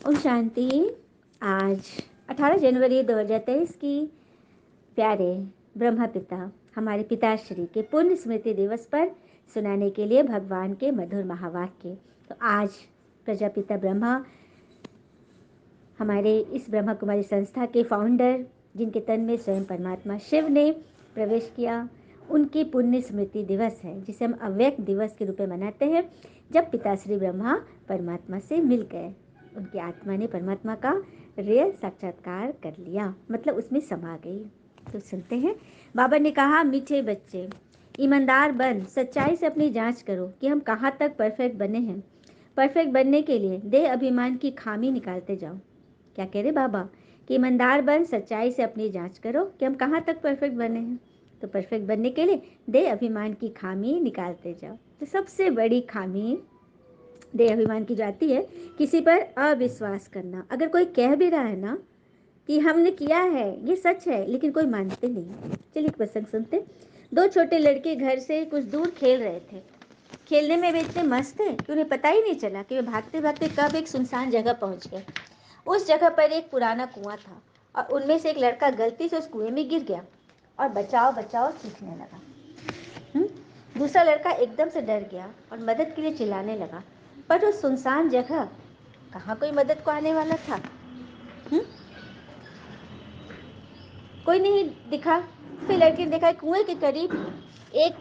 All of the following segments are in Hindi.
ओम शांति। आज 18 जनवरी 2023 की प्यारे ब्रह्मा पिता हमारे पिताश्री के पुण्य स्मृति दिवस पर सुनाने के लिए भगवान के मधुर महावाक्य। तो आज प्रजापिता ब्रह्मा हमारे इस ब्रह्मा कुमारी संस्था के फाउंडर, जिनके तन में स्वयं परमात्मा शिव ने प्रवेश किया, उनकी पुण्य स्मृति दिवस है, जिसे हम अव्यक्त दिवस के रूप में मनाते हैं। जब पिताश्री ब्रह्मा परमात्मा से मिल गए, उनकी आत्मा ने परमात्मा का रियल साक्षात्कार कर लिया, मतलब उसमें समा गई। तो सुनते हैं, बाबा ने कहा, मीठे बच्चे ईमानदार बन, सच्चाई से अपनी जांच करो कि हम कहाँ तक परफेक्ट बने हैं। परफेक्ट बनने के लिए देह अभिमान की खामी निकालते जाओ। क्या कह रहे बाबा कि ईमानदार बन, सच्चाई से अपनी जांच करो कि हम कहाँ तक परफेक्ट बने हैं। तो परफेक्ट बनने के लिए देह अभिमान की खामी निकालते जाओ। तो सबसे बड़ी खामी देह अभिमान की जाती है किसी पर अविश्वास करना। अगर कोई कह भी रहा है ना कि हमने किया है, ये सच है, लेकिन कोई मानते नहीं। चलिए एक प्रसंग सुनते। दो छोटे लड़के घर से कुछ दूर खेल रहे थे। खेलने में वे इतने मस्त थे कि उन्हें पता ही नहीं चला कि वे भागते भागते कब एक सुनसान जगह पहुंच गए। उस जगह पर एक पुराना कुआं था और उनमें से एक लड़का गलती से उस कुएं में गिर गया और बचाओ बचाओ चीखने लगा। दूसरा लड़का एकदम से डर गया और मदद के लिए चिल्लाने लगा, पर उस सुनसान जगह कहाँ कोई मदद को आने वाला था। कोई नहीं दिखा। फिर लड़के ने देखा कुएं के करीब एक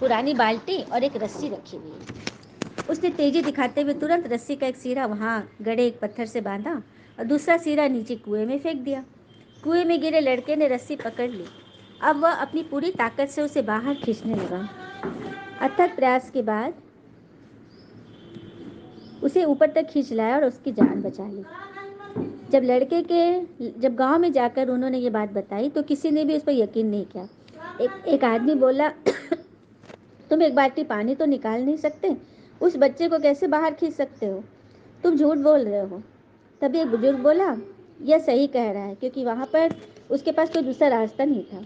पुरानी बाल्टी और एक रस्सी रखी हुई है। उसने तेजी दिखाते हुए तुरंत रस्सी का एक सिरा वहां गड़े एक पत्थर से बांधा और दूसरा सिरा नीचे कुएं में फेंक दिया। कुएं में गिरे लड़के ने रस्सी पकड़ ली। अब वह अपनी पूरी ताकत से उसे बाहर खींचने लगा। अथक प्रयास के बाद उसे ऊपर तक खींच लाया और उसकी जान बचा ली। जब गांव में जाकर उन्होंने ये बात बताई तो किसी ने भी उस पर यकीन नहीं किया। एक आदमी बोला, तुम एक बाल्टी पानी तो निकाल नहीं सकते, उस बच्चे को कैसे बाहर खींच सकते हो? तुम झूठ बोल रहे हो। तभी एक बुजुर्ग बोला, यह सही कह रहा है, क्योंकि वहाँ पर उसके पास कोई दूसरा रास्ता नहीं था।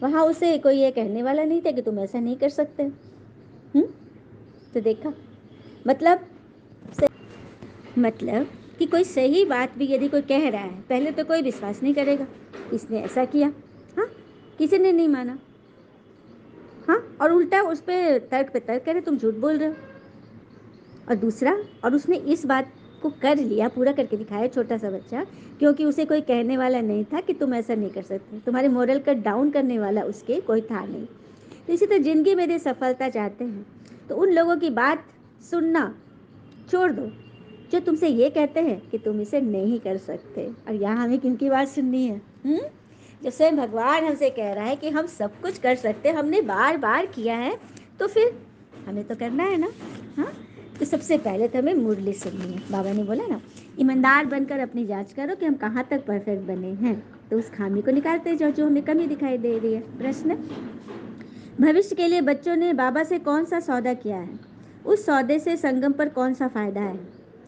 वहाँ उसे कोई ये कहने वाला नहीं था कि तुम ऐसा नहीं कर सकते। तो देखा, मतलब मतलब कि कोई सही बात भी यदि कोई कह रहा है, पहले तो कोई विश्वास नहीं करेगा, इसने ऐसा किया, हाँ, किसी ने नहीं माना, हाँ, और उल्टा उस पर तर्क पे तर्क करे, तुम झूठ बोल रहे हो। और दूसरा, और उसने इस बात को कर लिया, पूरा करके दिखाया, छोटा सा बच्चा, क्योंकि उसे कोई कहने वाला नहीं था कि तुम ऐसा नहीं कर सकते। तुम्हारे मोरल का डाउन करने वाला उसके कोई था नहीं। तो इसी तरह जिंदगी में यदि सफलता चाहते हैं तो उन लोगों की बात सुनना छोड़ दो जो तुमसे ये कहते हैं कि तुम इसे नहीं कर सकते। और यहाँ हमें किनकी बात सुननी है? जो स्वयं भगवान हमसे कह रहा है कि हम सब कुछ कर सकते, हमने बार बार किया है, तो फिर हमें तो करना है ना। हाँ, तो सबसे पहले तो हमें मुरली सुननी है। बाबा ने बोला ना, ईमानदार बनकर अपनी जांच करो कि हम कहाँ तक परफेक्ट बने हैं, तो उस खामी को निकालते जाओ जो हमें कमी दिखाई दे रही है। प्रश्न, भविष्य के लिए बच्चों ने बाबा से कौन सा सौदा किया है? उस सौदे से संगम पर कौन सा फायदा है?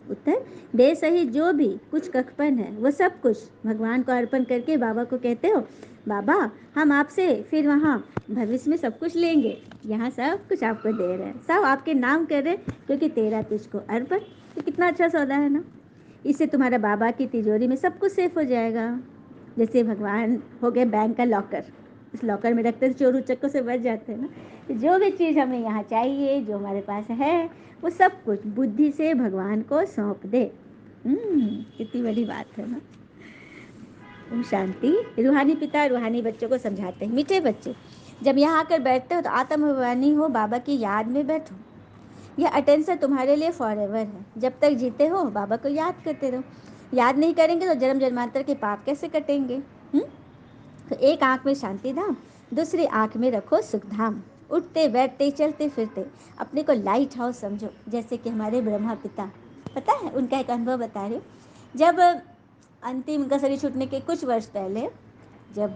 उत्तर, बेसही जो भी कुछ कखपन है वो सब कुछ भगवान को अर्पण करके बाबा को कहते हो, बाबा हम आपसे फिर वहाँ भविष्य में सब कुछ लेंगे, यहाँ सब कुछ आपको दे रहे हैं, सब आपके नाम कर रहे, क्योंकि तेरा तुझको अर्पण। तो कितना अच्छा सौदा है ना। इससे तुम्हारा बाबा की तिजोरी में सब कुछ सेफ हो जाएगा। जैसे भगवान हो गए बैंक का लॉकर, इस लॉकर में रखते चोर उचक्कों से बच जाते हैं ना। तो जो भी चीज़ हमें यहाँ चाहिए, जो हमारे पास है, वो सब कुछ बुद्धि से भगवान को सौंप दे। कितनी बड़ी बात है ना। ओम शांति। रूहानी पिता रूहानी बच्चों को समझाते हैं, मीठे बच्चे जब यहाँ आकर बैठते हो तो आत्माभिमानी हो, बाबा की याद में बैठो। यह अटेंशन तुम्हारे लिए फॉरएवर है। जब तक जीते हो बाबा को याद करते रहो। याद नहीं करेंगे तो जन्म जन्मांतर के पाप कैसे कटेंगे? तो एक आंख में शांति धाम, दूसरी आंख में रखो सुख धाम। उठते बैठते चलते फिरते अपने को लाइट हाउस समझो, जैसे कि हमारे ब्रह्मा पिता, पता है उनका एक अनुभव बता रही हूँ। जब अंतिम उनका शरीर छूटने के कुछ वर्ष पहले जब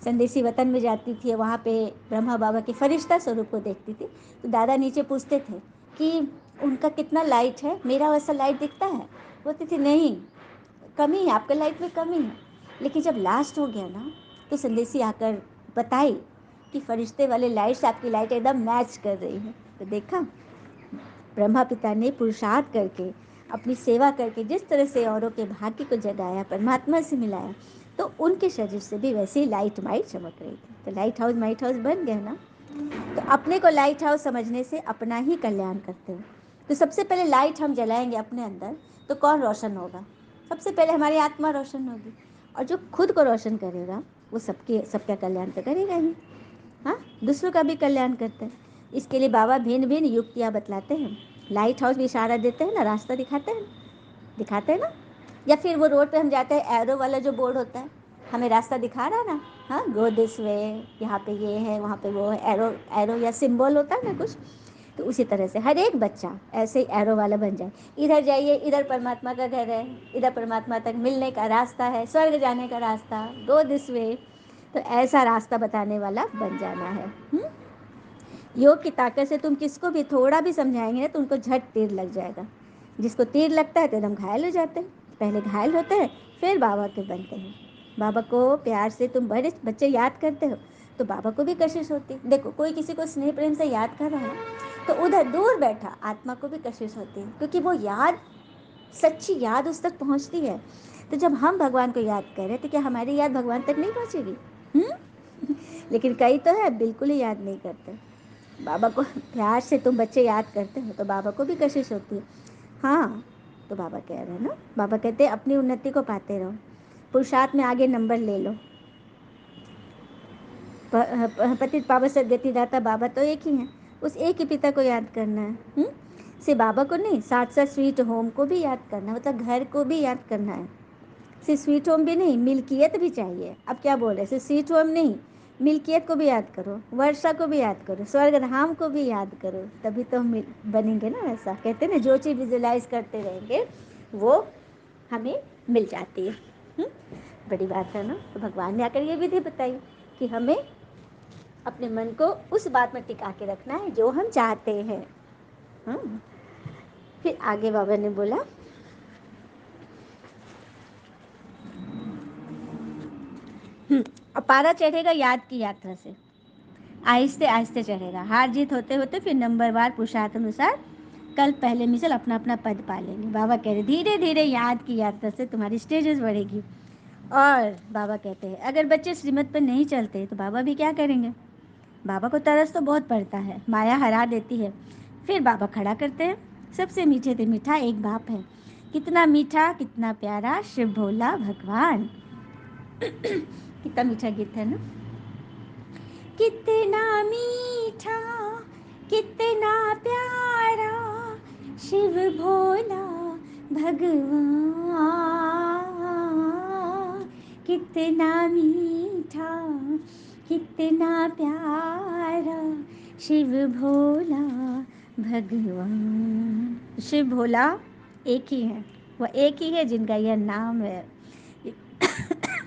संदेशी वतन में जाती थी, वहाँ पे ब्रह्मा बाबा के फरिश्ता स्वरूप को देखती थी, तो दादा नीचे पूछते थे कि उनका कितना लाइट है, मेरा वैसा लाइट दिखता है? बोलती थी नहीं, कमी है, आपके लाइट में कमी है। लेकिन जब लास्ट हो गया ना, तो संदेशी आकर बताई कि फरिश्ते वाले लाइट से आपकी लाइट एकदम मैच कर रही है। तो देखा, ब्रह्मा पिता ने पुरुषार्थ करके अपनी सेवा करके जिस तरह से औरों के भाग्य को जगाया, परमात्मा से मिलाया, तो उनके शरीर से भी वैसे ही लाइट माइट चमक रही थी। तो लाइट हाउस माइट हाउस बन गया ना। तो अपने को लाइट हाउस समझने से अपना ही कल्याण करते हो। तो सबसे पहले लाइट हम जलाएंगे अपने अंदर, तो कौन रोशन होगा? सबसे पहले हमारी आत्मा रोशन होगी। और जो खुद को रोशन करेगा वो सबका कल्याण तो करेगा ही। हाँ, दूसरों का भी कल्याण करते हैं। इसके लिए बाबा भिन्न भिन्न युक्तियाँ बतलाते हैं। लाइट हाउस भी इशारा देते हैं ना, रास्ता दिखाते हैं ना। या फिर वो रोड पे हम जाते हैं, एरो वाला जो बोर्ड होता है, हमें रास्ता दिखा रहा है ना, हाँ, गो दिस वे, यहाँ पे ये है, वहाँ पे वो है, एरो एरो या सिंबल होता है ना कुछ। तो उसी तरह से हर एक बच्चा ऐसे ही एरो वाला बन जाए। इधर जाइए, इधर परमात्मा का घर है, इधर परमात्मा तक मिलने का रास्ता है, स्वर्ग जाने का रास्ता, गो दिस वे। तो ऐसा रास्ता बताने वाला बन जाना है। योग की ताकत से तुम किसको भी थोड़ा भी समझाएंगे ना तो उनको झट तीर लग जाएगा। जिसको तीर लगता है तो एकदम घायल हो जाते हैं। पहले घायल होते हैं, फिर बाबा के बनते हैं। बाबा को प्यार से तुम बड़े बच्चे याद करते हो तो बाबा को भी कशिश होती है। देखो, कोई किसी को स्नेह प्रेम से याद कर रहा है ना, तो उधर दूर बैठा आत्मा को भी कशिश होती है, क्योंकि वो याद, सच्ची याद उस तक पहुंचती है। तो जब हम भगवान को याद करें तो क्या हमारी याद भगवान तक नहीं पहुंचेगी? लेकिन कई तो है बिल्कुल ही याद नहीं करते। बाबा को प्यार से तुम बच्चे याद करते हो तो बाबा को भी कशिश होती है। हाँ, तो बाबा कह रहे हैं ना, बाबा कहते हैं अपनी उन्नति को पाते रहो, पुरुषार्थ में आगे नंबर ले लो। पतित पावन सदगति दाता बाबा तो एक ही हैं, उस एक ही पिता को याद करना है। सिर्फ बाबा को नहीं, साथ साथ स्वीट होम को भी याद करना है, मतलब घर को भी याद करना है। सिर्फ स्वीट होम भी नहीं, मिल्कियत भी चाहिए। अब क्या बोल रहे, सिर्फ स्वीट होम नहीं, मिल्कियत को भी याद करो, वर्षा को भी याद करो, स्वर्ग धाम को भी याद करो, तभी तो हम बनेंगे ना। ऐसा कहते हैं ना, जो चीज़ विजुलाइज करते रहेंगे वो हमें मिल जाती है। बड़ी बात है ना। तो भगवान ने आकर ये विधि बताई कि हमें अपने मन को उस बात में टिका के रखना है जो हम चाहते हैं। फिर आगे बाबा ने बोला, और पारा चढ़ेगा याद की यात्रा से, आहिस्ते आहिस्ते चढ़ेगा। हार जीत होते होते फिर नंबरवार पुरुषार्थ अनुसार कल पहले मिसल अपना अपना पद पा लेंगे। बाबा कह रहे धीरे धीरे याद की यात्रा से तुम्हारी स्टेजेस बढ़ेगी। और बाबा कहते हैं अगर बच्चे श्रीमत पर नहीं चलते तो बाबा भी क्या करेंगे? बाबा को तरस तो बहुत पड़ता है, माया हरा देती है। फिर बाबा खड़ा करते हैं, सबसे मीठे से मीठा एक बाप है, कितना मीठा कितना प्यारा शिव भोला भगवान। कितना मीठा गीत है ना। कितना मीठा कितना प्यारा शिव भोला भगवान, कितना मीठा कितना प्यारा शिव भोला भगवान। शिव भोला एक ही है, वह एक ही है जिनका यह नाम है।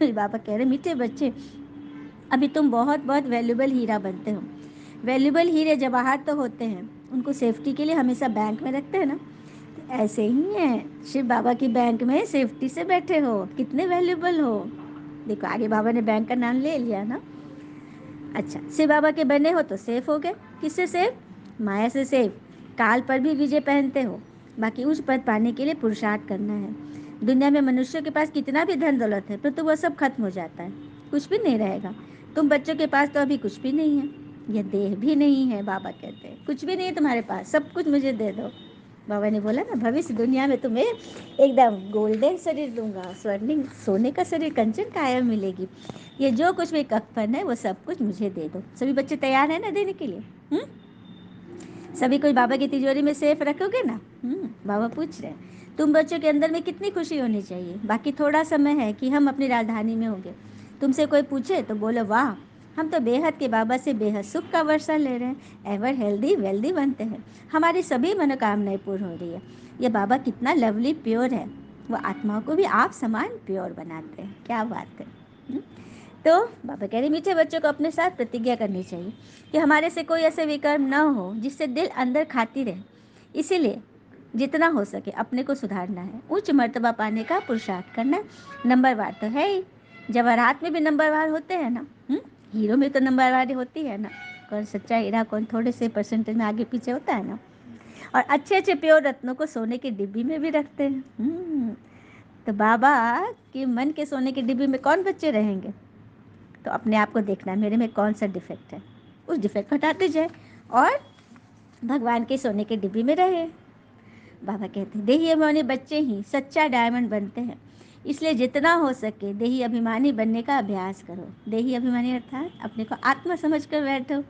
बाबा कह रहे मीठे बच्चे, अभी तुम बहुत बहुत वैल्यूबल हीरा बनते हो। वैल्यूबल हीरे जवाहर तो होते हैं, उनको सेफ्टी के लिए हमेशा बैंक में रखते हैं ना। तो ऐसे ही है, शिव बाबा की बैंक में सेफ्टी से बैठे हो, कितने वैल्यूबल हो। देखो आगे बाबा ने बैंक का नाम ले लिया ना। अच्छा, शिव बाबा के बने हो तो सेफ हो गए। किससे सेफ? माया से सेफ। काल पर भी विजय पहनते हो। बाकी उच्च पद पाने के लिए पुरुषार्थ करना है। दुनिया में मनुष्यों के पास कितना भी धन दौलत है, तो वह सब खत्म हो जाता है, कुछ भी नहीं रहेगा। तुम बच्चों के पास तो अभी कुछ भी नहीं है, यह देह भी नहीं है। बाबा कहते हैं कुछ भी नहीं है तुम्हारे पास, सब कुछ मुझे दे दो। बाबा ने बोला ना, भविष्य दुनिया में तुम्हें एकदम गोल्डन शरीर दूंगा, स्वर्णिम सोने का शरीर, कंचन काया मिलेगी। ये जो कुछ भी कफन है वो सब कुछ मुझे दे दो। सभी बच्चे तैयार हैं ना देने के लिए? सभी कुछ बाबा की तिजोरी में सेफ रखोगे ना? बाबा पूछ रहे हैं तुम बच्चों के अंदर में कितनी खुशी होनी चाहिए। बाकी थोड़ा समय है कि हम अपनी राजधानी में होंगे। तुमसे कोई पूछे तो बोलो वाह, हम तो बेहद के बाबा से बेहद सुख का वर्षा ले रहे हैं, एवर हेल्दी वेल्दी बनते हैं, हमारी सभी मनोकामनाएं पूर्ण हो रही है। ये बाबा कितना लवली प्योर है, वो आत्माओं को भी आप समान प्योर बनाते हैं। क्या बात है। तो बाबा कह रहे मीठे बच्चों को अपने साथ प्रतिज्ञा करनी चाहिए कि हमारे से कोई ऐसे विकर्म न हो जिससे दिल अंदर खाती रहे। इसीलिए जितना हो सके अपने को सुधारना है, उच्च मर्तबा पाने का पुरुषार्थ करना है। नंबरवार तो है ही, जवाहरात में भी नंबरवार होते हैं ना। हीरो में तो नंबरवार होती है ना। कौन सच्चा हीरा, कौन थोड़े से परसेंटेज में आगे पीछे होता है ना। और अच्छे अच्छे प्योर रत्नों को सोने की डिब्बी में भी रखते हैं। तो बाबा के मन के सोने की डिब्बी में कौन बच्चे रहेंगे? तो अपने आप को देखना है, मेरे में कौन सा डिफेक्ट है, उस डिफेक्ट को हटाते जाए और भगवान के सोने के डिब्बी में रहे। बाबा कहते हैं देही अभिमानी बच्चे ही सच्चा डायमंड बनते हैं, इसलिए जितना हो सके देही अभिमानी बनने का अभ्यास करो। देही अभिमानी अर्थात अपने को आत्मा समझ कर बैठो।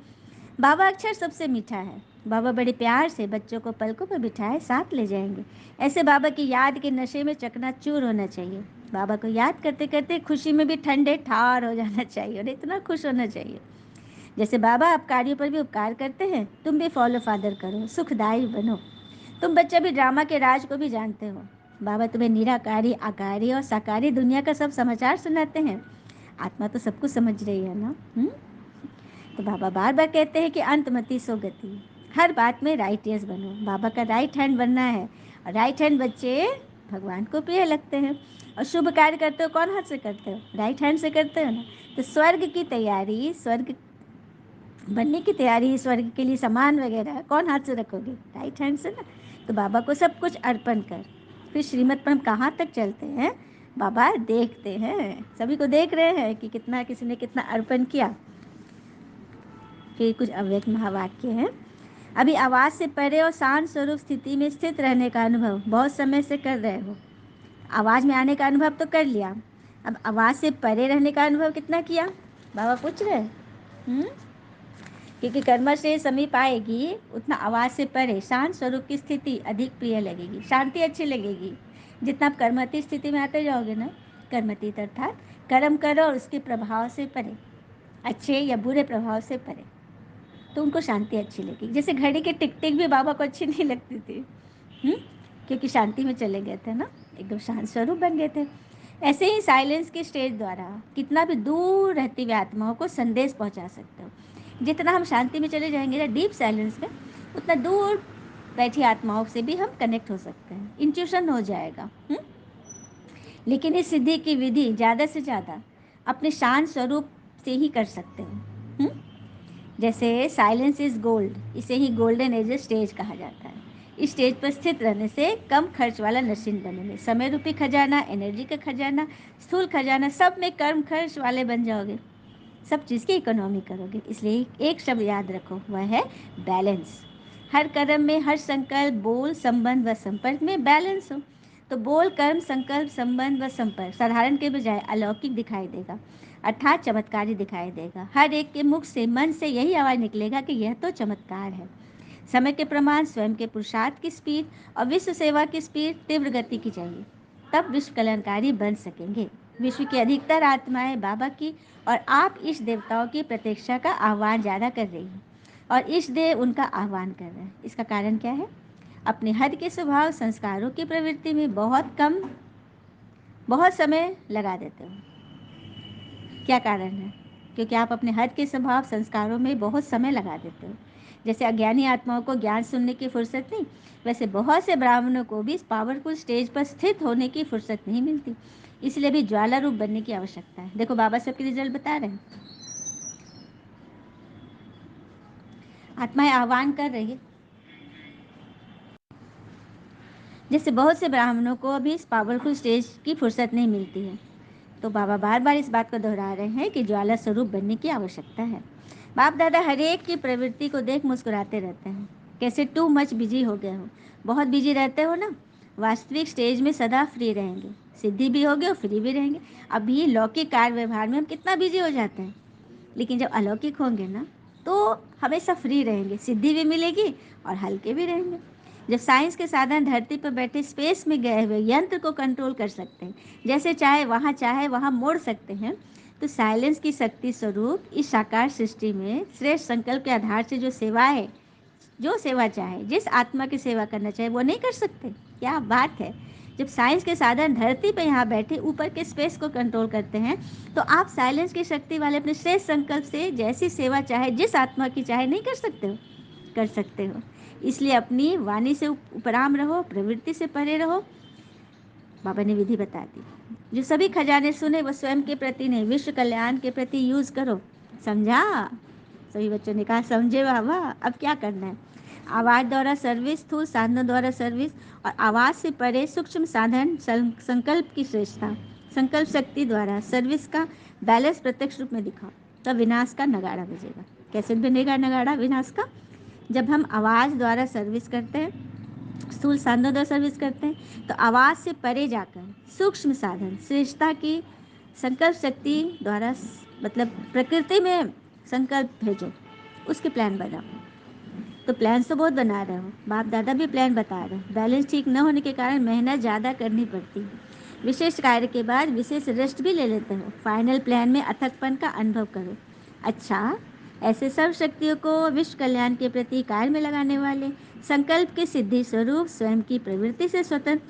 बाबा अक्षर सबसे मीठा है। बाबा बड़े प्यार से बच्चों को पलकों पर बिठाए साथ ले जाएंगे। ऐसे बाबा की याद के नशे में चकनाचूर होना चाहिए। बाबा को याद करते करते खुशी में भी ठंडे ठार हो जाना चाहिए और इतना खुश होना चाहिए। जैसे बाबा अपकारियों पर भी उपकार करते हैं, तुम भी फॉलो फादर करो, सुखदायी बनो। तुम बच्चे भी ड्रामा के राज को भी जानते हो। बाबा तुम्हें निराकारी, आकारी और साकारी दुनिया का सब समाचार सुनाते हैं। आत्मा तो सब कुछ समझ रही है ना। तो बाबा बार बार कहते हैं कि अंतमति सो गति, हर बात में राइटियस बनो। बाबा का राइट हैंड बनना है और राइट हैंड बच्चे भगवान को प्रिय लगते हैं। और शुभ कार्य करते हो कौन हाथ से करते हो? राइट हैंड से करते हो ना। तो स्वर्ग की तैयारी, स्वर्ग बनने की तैयारी, स्वर्ग के लिए सामान वगैरह कौन हाथ से रखोगे? राइट हैंड से ना। तो बाबा को सब कुछ अर्पण कर। फिर श्रीमत पर हम कहाँ तक चलते हैं? बाबा देखते हैं, सभी को देख रहे हैं कि कितना किसी ने कितना अर्पण किया। फिर कुछ अव्यक्त महावाक्य हैं। अभी आवाज़ से परे और शांत स्वरूप स्थिति में स्थित रहने का अनुभव बहुत समय से कर रहे हो। आवाज़ में आने का अनुभव तो कर लिया, अब आवाज़ से परे रहने का अनुभव कितना किया? बाबा पूछ रहे हैं। क्योंकि कर्म से समीप आएगी उतना आवाज़ से परे शांत स्वरूप की स्थिति अधिक प्रिय लगेगी, शांति अच्छी लगेगी। जितना आप कर्मती स्थिति में आते जाओगे ना, कर्मतीत अर्थात कर्म करो और उसके प्रभाव से परे, अच्छे या बुरे प्रभाव से परे, तो उनको शांति अच्छी लगेगी। जैसे घड़ी की टिक टिक भी बाबा को अच्छी नहीं लगती थी, क्योंकि शांति में चले गए थे ना, एकदम शांत स्वरूप बन गए थे। ऐसे ही साइलेंस के स्टेज द्वारा कितना भी दूर रहती हुई आत्माओं को संदेश पहुंचा सकते हो। जितना हम शांति में चले जाएंगे ना, डीप साइलेंस में, उतना दूर बैठी आत्माओं से भी हम कनेक्ट हो सकते हैं, इंट्यूशन हो जाएगा। लेकिन इस सिद्धि की विधि ज़्यादा से ज़्यादा अपने शांत स्वरूप से ही कर सकते हो। जैसे साइलेंस इज गोल्ड, इसे ही गोल्डन एज स्टेज कहा जाता है। इस स्टेज पर स्थित रहने से कम खर्च वाला नशीन बनेंगे। समय रूपी खजाना, एनर्जी का खजाना, स्थूल खजाना, सब में कम खर्च वाले बन जाओगे, सब चीज़ की इकोनॉमी करोगे। इसलिए एक शब्द याद रखो, वह है बैलेंस। हर कर्म में, हर संकल्प, बोल, संबंध व संपर्क में बैलेंस हो। तो बोल, कर्म, संकल्प, संबंध व संपर्क साधारण के बजाय अलौकिक दिखाई देगा, अर्थात चमत्कारी दिखाई देगा। हर एक के मुख से, मन से यही आवाज़ निकलेगा कि यह तो चमत्कार है। समय के प्रमाण, स्वयं के पुरुषार्थ की स्पीड और विश्व सेवा की स्पीड तीव्र गति की चाहिए, तब विश्व कल्याणकारी बन सकेंगे। विश्व की अधिकतर आत्माएं बाबा की और आप इष्ट देवताओं की प्रतीक्षा का आह्वान ज़्यादा कर रही हैं और इष्ट देव उनका आह्वान कर रहे हैं। इसका कारण क्या है? अपने हद के स्वभाव, संस्कारों की प्रवृत्ति में बहुत समय लगा देते हो। क्या कारण है? क्योंकि आप अपने हद के स्वभाव, संस्कारों में बहुत समय लगा देते हो। जैसे अज्ञानी आत्माओं को ज्ञान सुनने की फुर्सत नहीं, वैसे बहुत से ब्राह्मणों को भी इस पावरफुल स्टेज पर स्थित होने की फुर्सत नहीं मिलती। इसलिए भी ज्वाला रूप बनने की आवश्यकता है। देखो बाबा सबके रिजल्ट बता रहे हैं, आत्माएं आह्वान कर रही है। जैसे बहुत से ब्राह्मणों को अभी इस पावरफुल स्टेज की फुर्सत नहीं मिलती है, तो बाबा बार बार इस बात को दोहरा रहे हैं कि ज्वाला स्वरूप बनने की आवश्यकता है। बाप दादा हर एक की प्रवृत्ति को देख मुस्कुराते रहते हैं, कैसे टू मच बिजी हो गए हो। बहुत बिजी रहते हो ना, वास्तविक स्टेज में सदा फ्री रहेंगे, सिद्धि भी होगी और फ्री भी रहेंगे। अभी लौकिक कार्य व्यवहार में हम कितना बिजी हो जाते हैं, लेकिन जब अलौकिक होंगे ना, तो हमेशा फ्री रहेंगे, सिद्धि भी मिलेगी और हल्के भी रहेंगे। जब साइंस के साधन धरती पर बैठे स्पेस में गए हुए यंत्र को कंट्रोल कर सकते हैं, जैसे चाहे वहाँ मोड़ सकते हैं, तो साइलेंस की शक्ति स्वरूप इस साकार सृष्टि में श्रेष्ठ संकल्प के आधार से जो सेवा है, जो सेवा चाहे, जिस आत्मा की सेवा करना चाहे, वो नहीं कर सकते। क्या बात है! जब साइंस के साधन धरती पे यहाँ बैठे ऊपर के स्पेस को कंट्रोल करते हैं, तो आप साइलेंस की शक्ति वाले अपने श्रेष्ठ संकल्प से जैसी सेवा चाहे, जिस आत्मा की चाहे, नहीं कर सकते हो? कर सकते हो। इसलिए अपनी वाणी से उपराम रहो, प्रवृत्ति से परे रहो। बाबा ने विधि बता दी। जो सभी खजाने सुने वो स्वयं के प्रति नहीं, विश्व कल्याण के प्रति यूज करो। समझा? सभी बच्चों ने कहा समझे बाबा। अब क्या करना है? आवाज द्वारा सर्विस, स्थूल साधनों द्वारा सर्विस और आवाज से परे सूक्ष्म साधन संकल्प की श्रेष्ठता, संकल्प शक्ति द्वारा सर्विस का बैलेंस प्रत्यक्ष रूप में दिखाओ, तब विनाश का नगाड़ा बजेगा। कैसे बनेगा नगाड़ा विनाश का? जब हम आवाज द्वारा सर्विस करते हैं, स्थूल साधनों द्वारा सर्विस करते हैं, तो आवाज से परे जाकर सूक्ष्म साधन श्रेष्ठता की संकल्प शक्ति द्वारा, मतलब प्रकृति में संकल्प भेजो, उसके प्लान बनाओ। तो प्लान्स तो बहुत बना रहे हो, बाप दादा भी प्लान बता रहे हैं। बैलेंस ठीक न होने के कारण मेहनत ज़्यादा करनी पड़ती है। विशेष कार्य के बाद विशेष रेस्ट भी ले लेते हो। फाइनल प्लान में अथकपन का अनुभव करो। अच्छा, ऐसे सब शक्तियों को विश्व कल्याण के प्रति कार्य में लगाने वाले, संकल्प के सिद्धि स्वरूप, स्वयं की प्रवृत्ति से स्वतंत्र,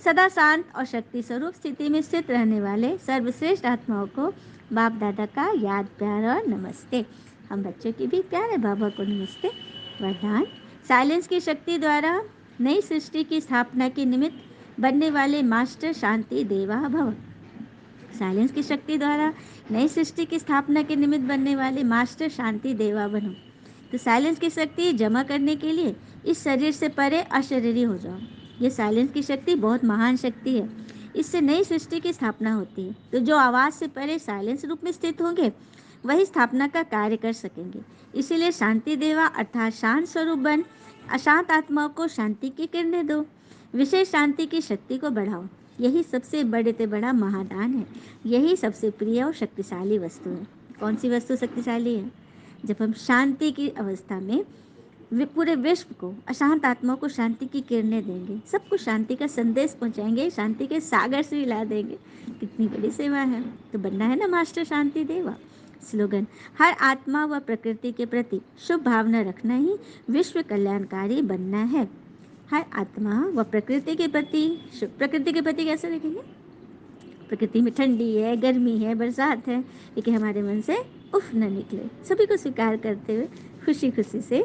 सदा शांत और शक्ति स्वरूप स्थिति में स्थित रहने वाले सर्वश्रेष्ठ आत्माओं को बाप दादा का याद, प्यार और नमस्ते। हम बच्चों की भी प्यारे बाबा को नमस्ते। वरदान, साइलेंस की शक्ति द्वारा नई सृष्टि की स्थापना के निमित्त बनने वाले मास्टर शांति देवा भव। साइलेंस की शक्ति द्वारा नई सृष्टि की स्थापना के निमित्त बनने वाले मास्टर शांति देवा बनो। तो साइलेंस की शक्ति जमा करने के लिए इस शरीर से परे अशरीरी हो जाओ। ये साइलेंस की शक्ति बहुत महान शक्ति है। इससे नई सृष्टि की स्थापना होती है। तो जो आवाज़ से परे साइलेंस रूप में स्थित होंगे वही स्थापना का कार्य कर सकेंगे। इसीलिए शांति देवा अर्थात शांत स्वरूप बन अशांत आत्माओं को शांति की किरणें दो, विशेष शांति की शक्ति को बढ़ाओ। यही सबसे बड़े से बड़ा महादान है। यही सबसे प्रिय और शक्तिशाली वस्तु है। कौन सी वस्तु शक्तिशाली है? जब हम शांति की अवस्था में पूरे विश्व को, अशांत आत्माओं को शांति की किरणें देंगे, सबको शांति का संदेश पहुंचाएंगे, शांति के सागर से हिला देंगे। कितनी बड़ी सेवा है। तो बनना है ना मास्टर शांति देवा। स्लोगन, हर आत्मा व प्रकृति के प्रति शुभ भावना रखना ही विश्व कल्याणकारी बनना है। हर आत्मा व प्रकृति के प्रति प्रकृति के प्रति कैसे देखेंगे? प्रकृति में ठंडी है, गर्मी है, बरसात है, लेकिन हमारे मन से उफ न निकले। सभी को स्वीकार करते हुए खुशी खुशी से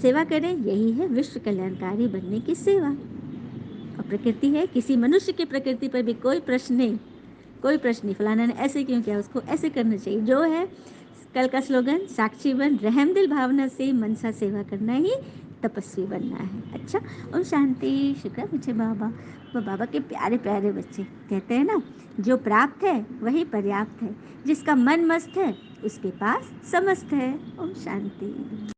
सेवा करें। यही है विश्व कल्याणकारी बनने की सेवा। और प्रकृति है, किसी मनुष्य की प्रकृति पर भी कोई प्रश्न नहीं, कोई प्रश्न नहीं, फलाना ने ऐसे क्यों किया, उसको ऐसे करना चाहिए। जो है कल का स्लोगन, साक्षी बन रहम दिल भावना से मनसा सेवा करना ही तपस्वी बनना है। अच्छा, ओम शांति। शुक्र मुझे बाबा, वो बाबा के प्यारे प्यारे बच्चे कहते हैं ना, जो प्राप्त है वही पर्याप्त है, जिसका मन मस्त है उसके पास समस्त है। ओम शांति।